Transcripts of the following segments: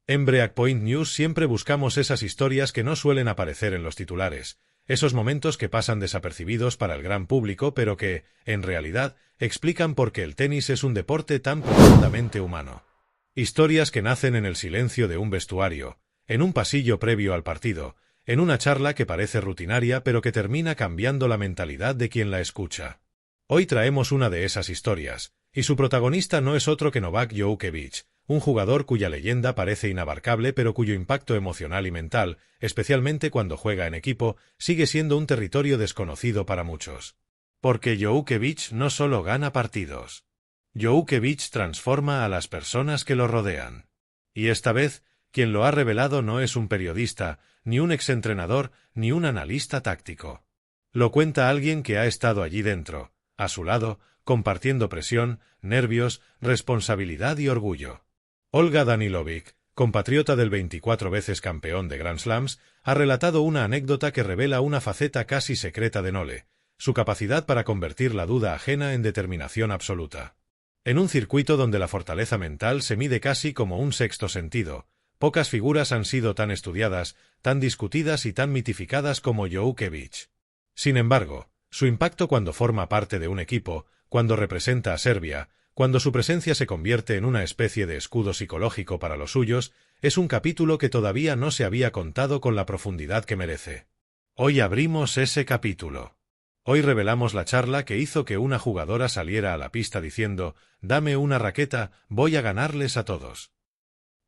En Breakpoint News siempre buscamos esas historias que no suelen aparecer en los titulares, esos momentos que pasan desapercibidos para el gran público pero que, en realidad, explican por qué el tenis es un deporte tan profundamente humano. Historias que nacen en el silencio de un vestuario, en un pasillo previo al partido, en una charla que parece rutinaria pero que termina cambiando la mentalidad de quien la escucha. Hoy traemos una de esas historias, y su protagonista no es otro que Novak Djokovic, un jugador cuya leyenda parece inabarcable pero cuyo impacto emocional y mental, especialmente cuando juega en equipo, sigue siendo un territorio desconocido para muchos. Porque Djokovic no solo gana partidos. Djokovic transforma a las personas que lo rodean. Y esta vez, quien lo ha revelado no es un periodista, ni un exentrenador, ni un analista táctico. Lo cuenta alguien que ha estado allí dentro, a su lado, compartiendo presión, nervios, responsabilidad y orgullo. Olga Danilovic, compatriota del 24 veces campeón de Grand Slams, ha relatado una anécdota que revela una faceta casi secreta de Nole, su capacidad para convertir la duda ajena en determinación absoluta. En un circuito donde la fortaleza mental se mide casi como un sexto sentido, pocas figuras han sido tan estudiadas, tan discutidas y tan mitificadas como Djokovic. Sin embargo, su impacto cuando forma parte de un equipo, cuando representa a Serbia, cuando su presencia se convierte en una especie de escudo psicológico para los suyos, es un capítulo que todavía no se había contado con la profundidad que merece. Hoy abrimos ese capítulo. Hoy revelamos la charla que hizo que una jugadora saliera a la pista diciendo: «Dame una raqueta, voy a ganarles a todos».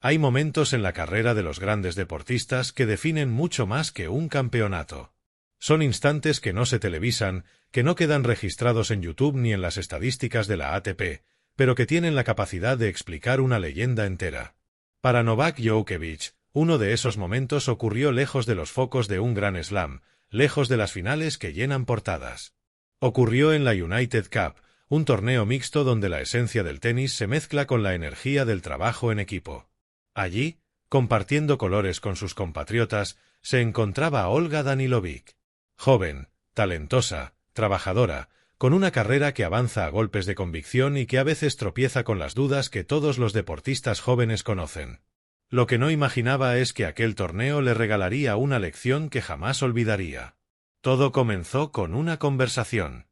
Hay momentos en la carrera de los grandes deportistas que definen mucho más que un campeonato. Son instantes que no se televisan, que no quedan registrados en YouTube ni en las estadísticas de la ATP, pero que tienen la capacidad de explicar una leyenda entera. Para Novak Djokovic, uno de esos momentos ocurrió lejos de los focos de un Grand Slam, lejos de las finales que llenan portadas. Ocurrió en la United Cup, un torneo mixto donde la esencia del tenis se mezcla con la energía del trabajo en equipo. Allí, compartiendo colores con sus compatriotas, se encontraba Olga Danilovic. Joven, talentosa, trabajadora, con una carrera que avanza a golpes de convicción y que a veces tropieza con las dudas que todos los deportistas jóvenes conocen. Lo que no imaginaba es que aquel torneo le regalaría una lección que jamás olvidaría. Todo comenzó con una conversación.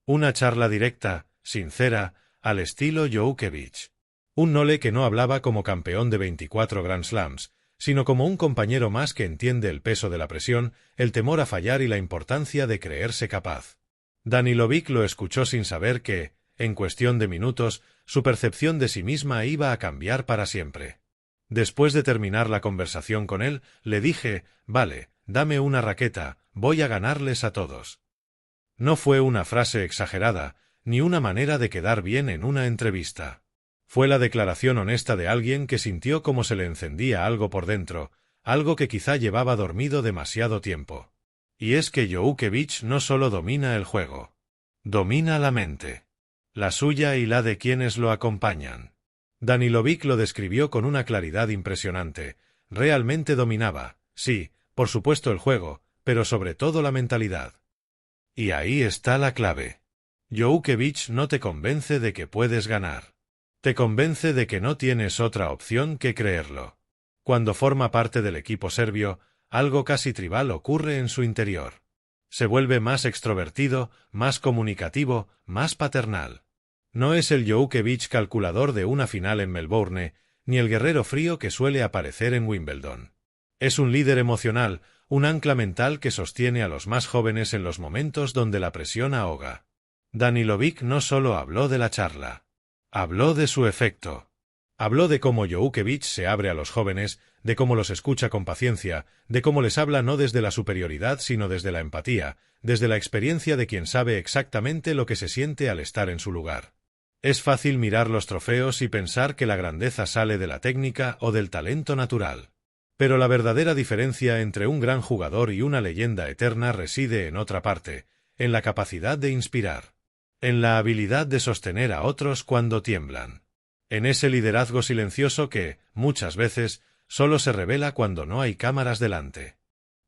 Una charla directa, sincera, al estilo Djokovic. Un Nole que no hablaba como campeón de 24 Grand Slams, sino como un compañero más que entiende el peso de la presión, el temor a fallar y la importancia de creerse capaz. Danilovic lo escuchó sin saber que, en cuestión de minutos, su percepción de sí misma iba a cambiar para siempre. Después de terminar la conversación con él, le dije: «Vale, dame una raqueta, voy a ganarles a todos». No fue una frase exagerada, ni una manera de quedar bien en una entrevista. Fue la declaración honesta de alguien que sintió como se le encendía algo por dentro, algo que quizá llevaba dormido demasiado tiempo. Y es que Djokovic no solo domina el juego. Domina la mente. La suya y la de quienes lo acompañan. Danilovic lo describió con una claridad impresionante. Realmente dominaba, sí, por supuesto el juego, pero sobre todo la mentalidad. Y ahí está la clave. Djokovic no te convence de que puedes ganar. Te convence de que no tienes otra opción que creerlo. Cuando forma parte del equipo serbio, algo casi tribal ocurre en su interior. Se vuelve más extrovertido, más comunicativo, más paternal. No es el Djokovic calculador de una final en Melbourne, ni el guerrero frío que suele aparecer en Wimbledon. Es un líder emocional, un ancla mental que sostiene a los más jóvenes en los momentos donde la presión ahoga. Danilovic no solo habló de la charla. Habló de su efecto. Habló de cómo Djokovic se abre a los jóvenes, de cómo los escucha con paciencia, de cómo les habla no desde la superioridad sino desde la empatía, desde la experiencia de quien sabe exactamente lo que se siente al estar en su lugar. Es fácil mirar los trofeos y pensar que la grandeza sale de la técnica o del talento natural. Pero la verdadera diferencia entre un gran jugador y una leyenda eterna reside en otra parte, en la capacidad de inspirar, en la habilidad de sostener a otros cuando tiemblan, en ese liderazgo silencioso que, muchas veces, solo se revela cuando no hay cámaras delante.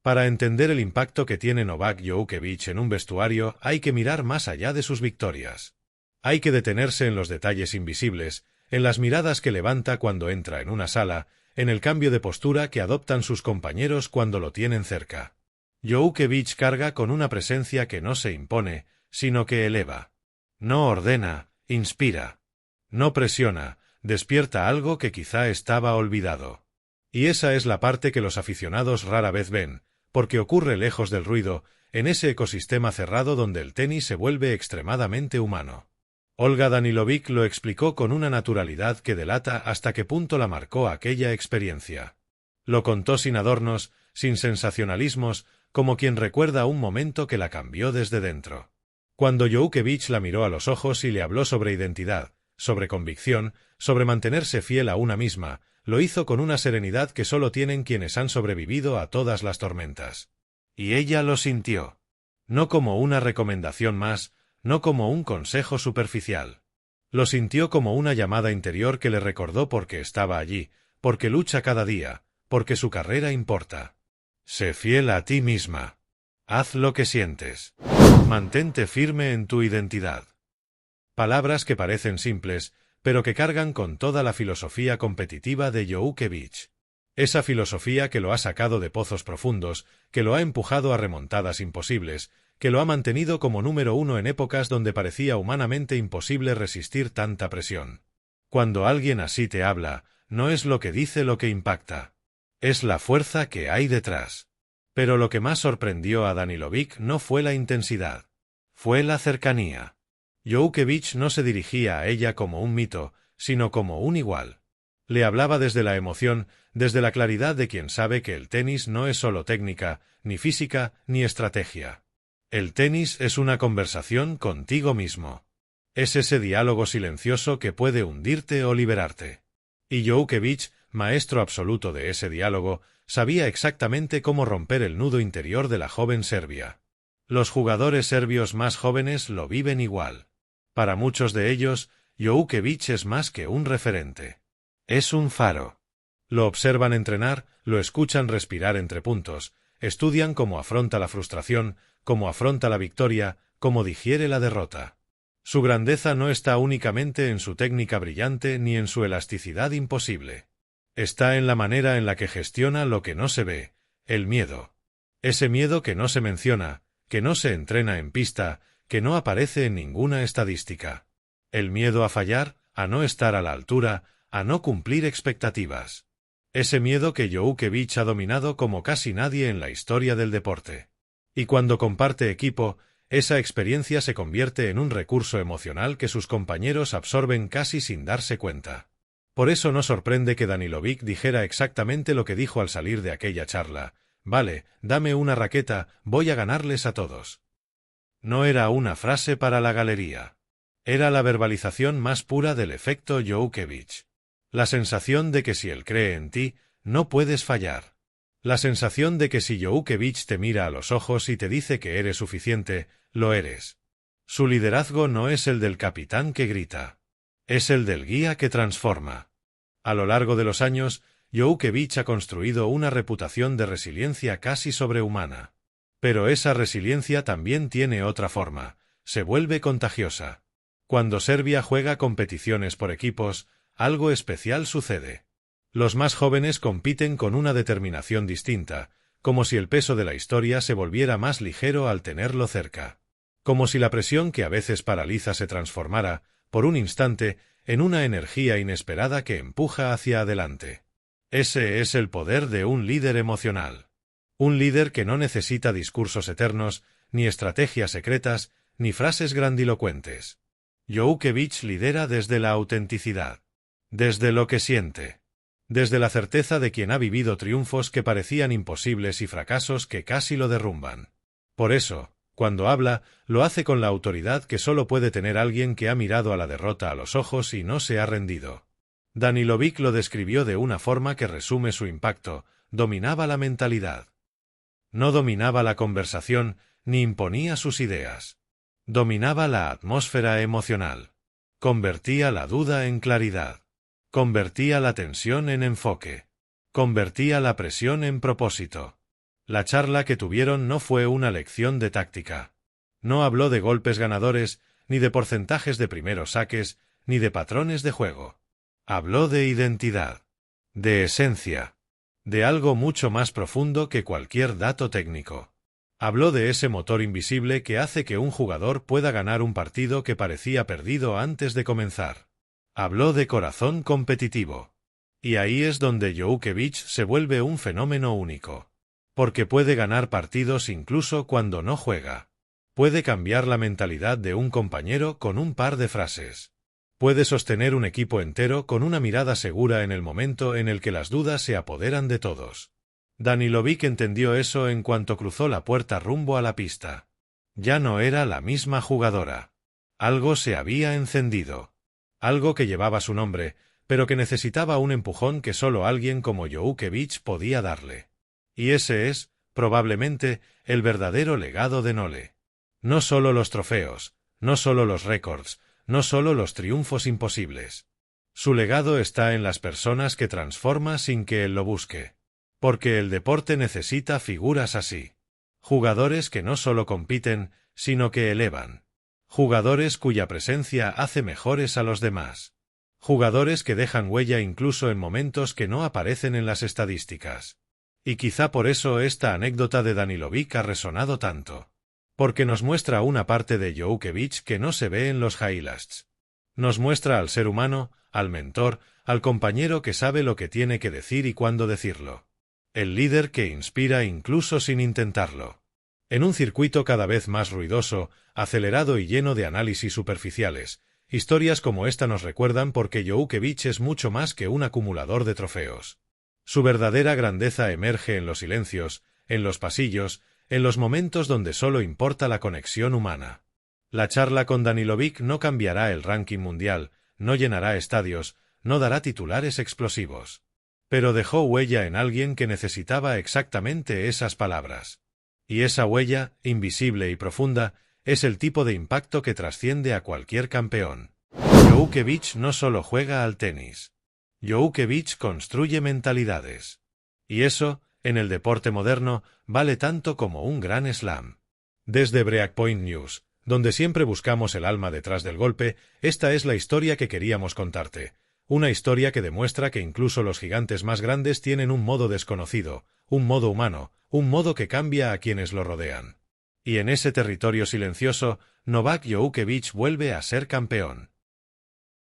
Para entender el impacto que tiene Novak Djokovic en un vestuario hay que mirar más allá de sus victorias. Hay que detenerse en los detalles invisibles, en las miradas que levanta cuando entra en una sala, en el cambio de postura que adoptan sus compañeros cuando lo tienen cerca. Joukevich carga con una presencia que no se impone, sino que eleva. No ordena, inspira. No presiona, despierta algo que quizá estaba olvidado. Y esa es la parte que los aficionados rara vez ven, porque ocurre lejos del ruido, en ese ecosistema cerrado donde el tenis se vuelve extremadamente humano. Olga Danilovic lo explicó con una naturalidad que delata hasta qué punto la marcó aquella experiencia. Lo contó sin adornos, sin sensacionalismos, como quien recuerda un momento que la cambió desde dentro. Cuando Joukevich la miró a los ojos y le habló sobre identidad, sobre convicción, sobre mantenerse fiel a una misma, lo hizo con una serenidad que solo tienen quienes han sobrevivido a todas las tormentas. Y ella lo sintió. No como una recomendación más, no como un consejo superficial. Lo sintió como una llamada interior que le recordó por qué estaba allí, porque lucha cada día, porque su carrera importa. Sé fiel a ti misma. Haz lo que sientes. Mantente firme en tu identidad. Palabras que parecen simples, pero que cargan con toda la filosofía competitiva de Joukevich. Esa filosofía que lo ha sacado de pozos profundos, que lo ha empujado a remontadas imposibles, que lo ha mantenido como número uno en épocas donde parecía humanamente imposible resistir tanta presión. Cuando alguien así te habla, no es lo que dice lo que impacta. Es la fuerza que hay detrás. Pero lo que más sorprendió a Danilovic no fue la intensidad. Fue la cercanía. Joukevich no se dirigía a ella como un mito, sino como un igual. Le hablaba desde la emoción, desde la claridad de quien sabe que el tenis no es solo técnica, ni física, ni estrategia. El tenis es una conversación contigo mismo. Es ese diálogo silencioso que puede hundirte o liberarte. Y Joukevich, maestro absoluto de ese diálogo, sabía exactamente cómo romper el nudo interior de la joven serbia. Los jugadores serbios más jóvenes lo viven igual. Para muchos de ellos, Joukevich es más que un referente. Es un faro. Lo observan entrenar, lo escuchan respirar entre puntos, estudian cómo afronta la frustración, cómo afronta la victoria, cómo digiere la derrota. Su grandeza no está únicamente en su técnica brillante ni en su elasticidad imposible. Está en la manera en la que gestiona lo que no se ve, el miedo. Ese miedo que no se menciona, que no se entrena en pista, que no aparece en ninguna estadística. El miedo a fallar, a no estar a la altura, a no cumplir expectativas. Ese miedo que Joukevich ha dominado como casi nadie en la historia del deporte. Y cuando comparte equipo, esa experiencia se convierte en un recurso emocional que sus compañeros absorben casi sin darse cuenta. Por eso no sorprende que Danilovic dijera exactamente lo que dijo al salir de aquella charla: «Vale, dame una raqueta, voy a ganarles a todos». No era una frase para la galería. Era la verbalización más pura del efecto Joukevich. La sensación de que si él cree en ti, no puedes fallar. La sensación de que si Joukevich te mira a los ojos y te dice que eres suficiente, lo eres. Su liderazgo no es el del capitán que grita. Es el del guía que transforma. A lo largo de los años, Joukevich ha construido una reputación de resiliencia casi sobrehumana. Pero esa resiliencia también tiene otra forma, se vuelve contagiosa. Cuando Serbia juega competiciones por equipos, algo especial sucede. Los más jóvenes compiten con una determinación distinta, como si el peso de la historia se volviera más ligero al tenerlo cerca. Como si la presión que a veces paraliza se transformara, por un instante, en una energía inesperada que empuja hacia adelante. Ese es el poder de un líder emocional. Un líder que no necesita discursos eternos, ni estrategias secretas, ni frases grandilocuentes. Joukevich lidera desde la autenticidad. Desde lo que siente. Desde la certeza de quien ha vivido triunfos que parecían imposibles y fracasos que casi lo derrumban. Por eso, cuando habla, lo hace con la autoridad que solo puede tener alguien que ha mirado a la derrota a los ojos y no se ha rendido. Danilovic lo describió de una forma que resume su impacto: dominaba la mentalidad. No dominaba la conversación, ni imponía sus ideas. Dominaba la atmósfera emocional. Convertía la duda en claridad. Convertía la tensión en enfoque. Convertía la presión en propósito. La charla que tuvieron no fue una lección de táctica. No habló de golpes ganadores, ni de porcentajes de primeros saques, ni de patrones de juego. Habló de identidad. de esencia, de algo mucho más profundo que cualquier dato técnico. Habló de ese motor invisible que hace que un jugador pueda ganar un partido que parecía perdido antes de comenzar. Habló de corazón competitivo. Y ahí es donde Djokovic se vuelve un fenómeno único. Porque puede ganar partidos incluso cuando no juega. Puede cambiar la mentalidad de un compañero con un par de frases. Puede sostener un equipo entero con una mirada segura en el momento en el que las dudas se apoderan de todos. Danilovic entendió eso en cuanto cruzó la puerta rumbo a la pista. Ya no era la misma jugadora. Algo se había encendido. Algo que llevaba su nombre, pero que necesitaba un empujón que solo alguien como Djokovic podía darle. Y ese es, probablemente, el verdadero legado de Nole. No solo los trofeos, no solo los récords, no solo los triunfos imposibles. Su legado está en las personas que transforma sin que él lo busque. Porque el deporte necesita figuras así. Jugadores que no solo compiten, sino que elevan. Jugadores cuya presencia hace mejores a los demás. Jugadores que dejan huella incluso en momentos que no aparecen en las estadísticas. Y quizá por eso esta anécdota de Danilovic ha resonado tanto. Porque nos muestra una parte de Djokovic que no se ve en los highlights. Nos muestra al ser humano, al mentor, al compañero que sabe lo que tiene que decir y cuándo decirlo. El líder que inspira incluso sin intentarlo. En un circuito cada vez más ruidoso, acelerado y lleno de análisis superficiales, historias como esta nos recuerdan porque Djokovic es mucho más que un acumulador de trofeos. Su verdadera grandeza emerge en los silencios, en los pasillos, en los momentos donde solo importa la conexión humana. La charla con Danilovic no cambiará el ranking mundial, no llenará estadios, no dará titulares explosivos. Pero dejó huella en alguien que necesitaba exactamente esas palabras. Y esa huella, invisible y profunda, es el tipo de impacto que trasciende a cualquier campeón. Djokovic no solo juega al tenis. Djokovic construye mentalidades. Y eso, en el deporte moderno, vale tanto como un gran slam. Desde Breakpoint News, donde siempre buscamos el alma detrás del golpe, esta es la historia que queríamos contarte. Una historia que demuestra que incluso los gigantes más grandes tienen un modo desconocido, un modo humano, un modo que cambia a quienes lo rodean. Y en ese territorio silencioso, Novak Djokovic vuelve a ser campeón.